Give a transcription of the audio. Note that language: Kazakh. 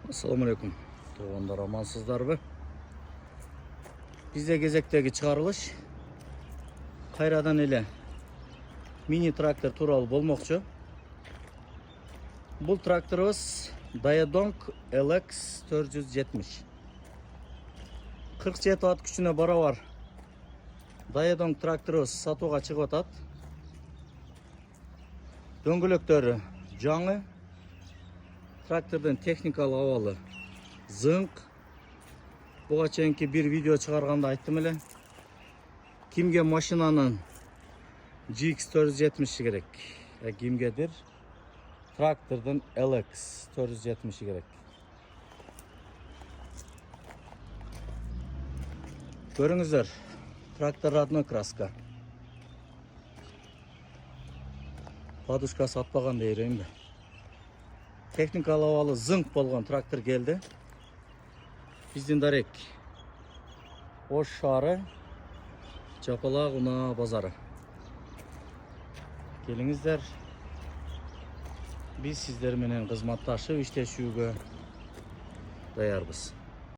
Assalamu alaikum. Doğanlar amansızlar. Bizde gezekteki çıkarılış hayradan ile mini traktör turalı bolmoqçu. Бұл тракторыбыз Dayadong LX 470. 47 at күчүнө барабар Dayadong тракторыбыз сатууга чыгып атат. Дөңгөлөктөрү жаңы. Трактордун техникалык абалы зыңк. Буга чейинки bir видео чыгарганда айттым эле. Кимге машинанын GX 470 керек? Кимгедир трактордун LX 470 керек. Көрүңүздөр, трактор родной краска. Подушка сатпаган дейрейм да. Техникалык абалы зыңк болгон трактор келди. Биздин дарек Ош шаары, Жапалак унаа базары. Келиңиздер. Biz sizler менен кызматташып иштешүүгө даярбыз.